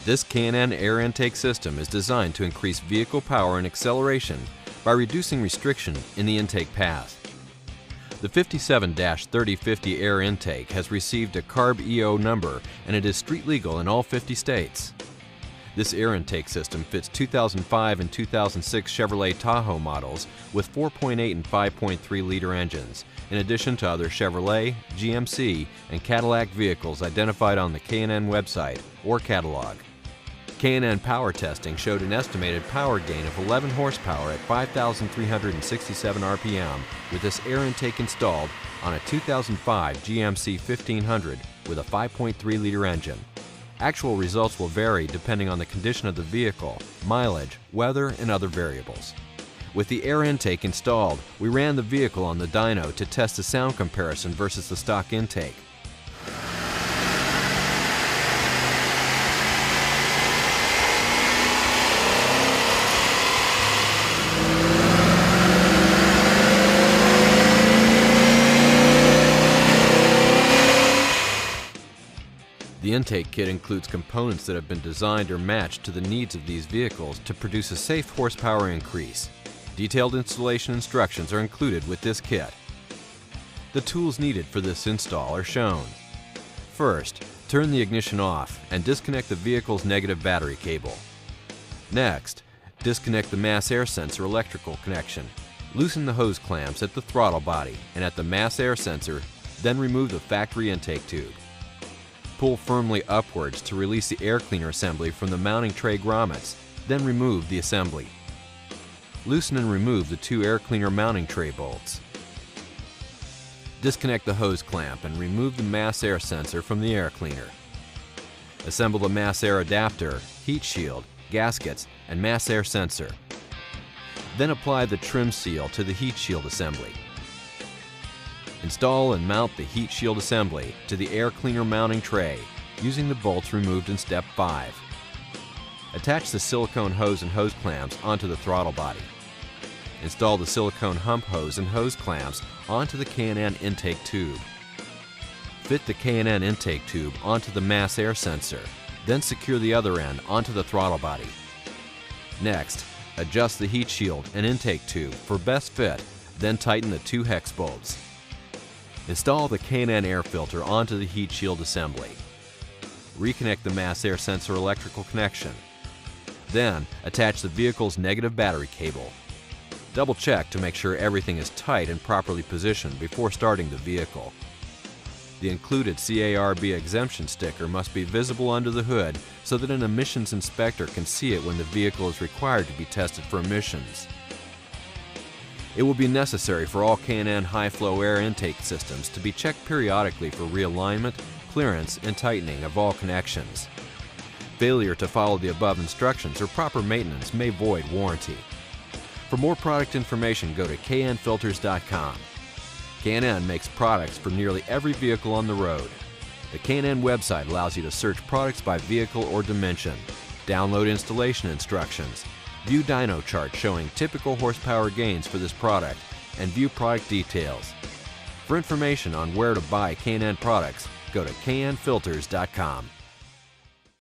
This K&N Air Intake system is designed to increase vehicle power and acceleration by reducing restriction in the intake path. The 57-3050 Air Intake has received a CARB EO number and it is street legal in all 50 states. This air intake system fits 2005 and 2006 Chevrolet Tahoe models with 4.8 and 5.3 liter engines, in addition to other Chevrolet, GMC, and Cadillac vehicles identified on the K&N website or catalog. K&N power testing showed an estimated power gain of 11 horsepower at 5,367 RPM with this air intake installed on a 2005 GMC 1500 with a 5.3 liter engine. Actual results will vary depending on the condition of the vehicle, mileage, weather, and other variables. With the air intake installed, we ran the vehicle on the dyno to test the sound comparison versus the stock intake. The intake kit includes components that have been designed or matched to the needs of these vehicles to produce a safe horsepower increase. Detailed installation instructions are included with this kit. The tools needed for this install are shown. First, turn the ignition off and disconnect the vehicle's negative battery cable. Next, disconnect the mass air sensor electrical connection. Loosen the hose clamps at the throttle body and at the mass air sensor, then remove the factory intake tube. Pull firmly upwards to release the air cleaner assembly from the mounting tray grommets, then remove the assembly. Loosen and remove the two air cleaner mounting tray bolts. Disconnect the hose clamp and remove the mass air sensor from the air cleaner. Assemble the mass air adapter, heat shield, gaskets, and mass air sensor. Then apply the trim seal to the heat shield assembly. Install and mount the heat shield assembly to the air cleaner mounting tray using the bolts removed in step 5. Attach the silicone hose and hose clamps onto the throttle body. Install the silicone hump hose and hose clamps onto the K&N intake tube. Fit the K&N intake tube onto the mass air sensor, then secure the other end onto the throttle body. Next, adjust the heat shield and intake tube for best fit, then tighten the 2 hex bolts. Install the K&N air filter onto the heat shield assembly. Reconnect the mass air sensor electrical connection. Then, attach the vehicle's negative battery cable. Double check to make sure everything is tight and properly positioned before starting the vehicle. The included CARB exemption sticker must be visible under the hood so that an emissions inspector can see it when the vehicle is required to be tested for emissions. It will be necessary for all K&N high-flow air intake systems to be checked periodically for realignment, clearance, and tightening of all connections. Failure to follow the above instructions or proper maintenance may void warranty. For more product information, go to knfilters.com. K&N makes products for nearly every vehicle on the road. The K&N website allows you to search products by vehicle or dimension, download installation instructions, view dyno charts showing typical horsepower gains for this product, and view product details. For information on where to buy K&N products, go to knfilters.com.